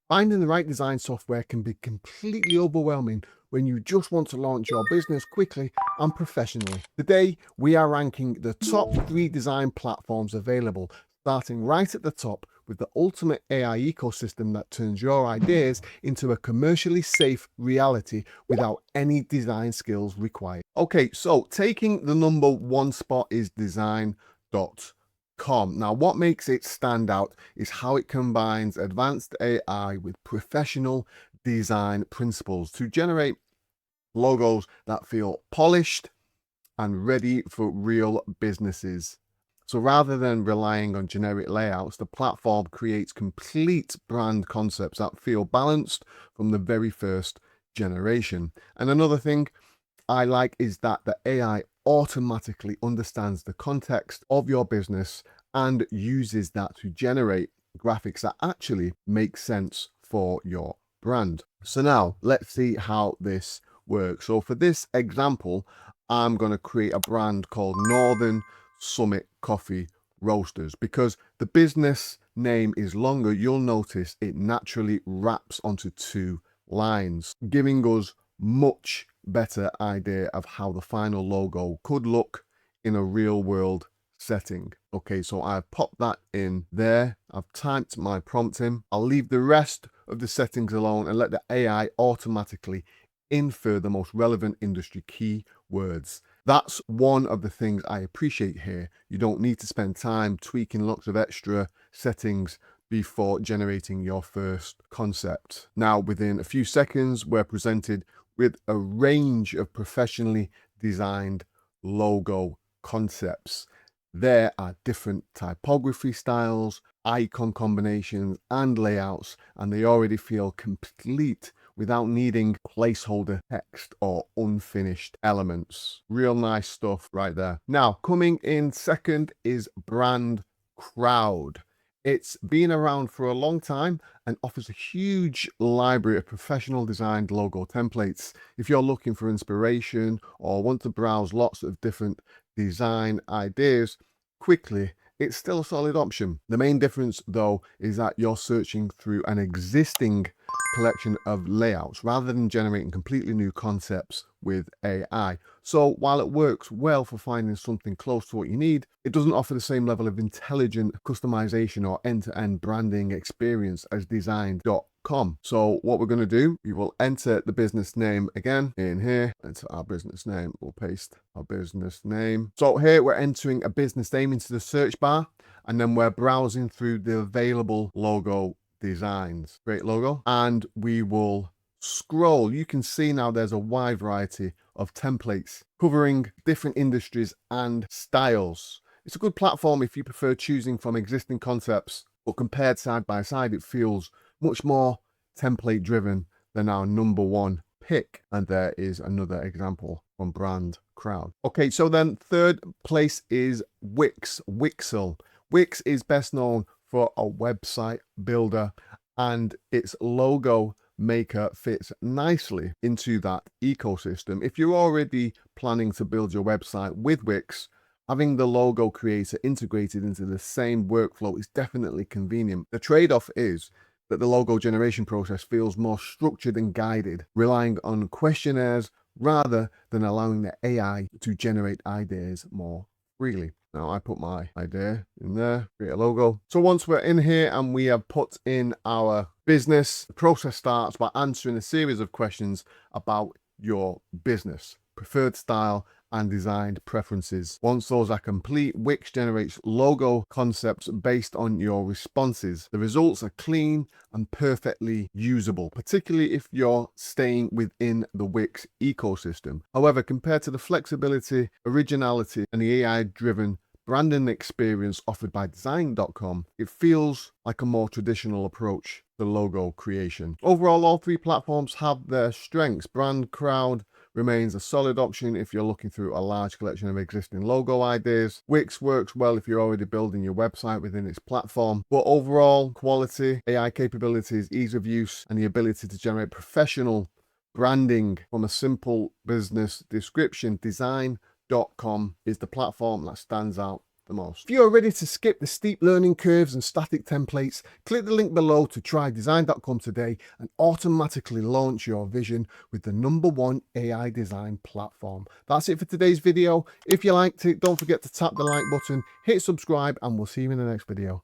Finding the right design software can be completely overwhelming when you just want to launch your business quickly and professionally. Today, we are ranking the top 3 design platforms available, starting right at the top with the ultimate AI ecosystem that turns your ideas into a commercially safe reality without any design skills required. Okay, so taking the number 1 spot is design.com. Now, what makes it stand out is how it combines advanced AI with professional design principles to generate logos that feel polished and ready for real businesses. So rather than relying on generic layouts, the platform creates complete brand concepts that feel balanced from the very first generation. And another thing I like is that the AI automatically understands the context of your business and uses that to generate graphics that actually make sense for your brand. So now let's see how this works. So for this example, I'm going to create a brand called Northern Summit Coffee Roasters. Because the business name is longer, you'll notice it naturally wraps onto 2 lines, giving us much better idea of how the final logo could look in a real world setting. Okay, so I've popped that in there. I've typed my prompt in. I'll leave the rest of the settings alone and let the AI automatically infer the most relevant industry keywords. That's one of the things I appreciate here. You don't need to spend time tweaking lots of extra settings before generating your first concept. Now, within a few seconds, we're presented with a range of professionally designed logo concepts. There are different typography styles, icon combinations, and layouts, and they already feel complete without needing placeholder text or unfinished elements. Real nice stuff right there. Now, coming in second is Brand Crowd. It's been around for a long time and offers a huge library of professional designed logo templates. If you're looking for inspiration or want to browse lots of different design ideas quickly, it's still a solid option. The main difference, though, is that you're searching through an existing collection of layouts rather than generating completely new concepts with AI. So while it works well for finding something close to what you need, it doesn't offer the same level of intelligent customization or end-to-end branding experience as design.com. So what we're going to do, we will enter the business name again in here. Enter our business name. We'll paste our business name. So here we're entering a business name into the search bar, and then we're browsing through the available logo designs. Great logo. And we will scroll. You can see now there's a wide variety of templates covering different industries and styles. It's a good platform if you prefer choosing from existing concepts, but compared side by side, it feels much more template driven than our number 1 pick. And there is another example from Brand Crowd. Okay, so then third place is Wixel. Wix is best known for a website builder, and its logo maker fits nicely into that ecosystem. If you're already planning to build your website with Wix, having the logo creator integrated into the same workflow is definitely convenient. The trade-off is that the logo generation process feels more structured and guided, relying on questionnaires rather than allowing the AI to generate ideas more freely. Now I put my idea in there, create a logo. So once we're in here and we have put in our business, the process starts by answering a series of questions about your business, preferred style, and designed preferences. Once those are complete, Wix generates logo concepts based on your responses. The results are clean and perfectly usable, particularly if you're staying within the Wix ecosystem. However, compared to the flexibility, originality, and the AI-driven branding experience offered by design.com, it feels like a more traditional approach to logo creation. Overall, all 3 platforms have their strengths. Brand Crowd remains a solid option if you're looking through a large collection of existing logo ideas. Wix works well if you're already building your website within its platform. But overall, quality, AI capabilities, ease of use, and the ability to generate professional branding from a simple business description, design.com is the platform that stands out the most. If you're ready to skip the steep learning curves and static templates, click the link below to try design.com today and automatically launch your vision with the #1 AI design platform. That's it for today's video. If you liked it, don't forget to tap the like button, hit subscribe, and we'll see you in the next video.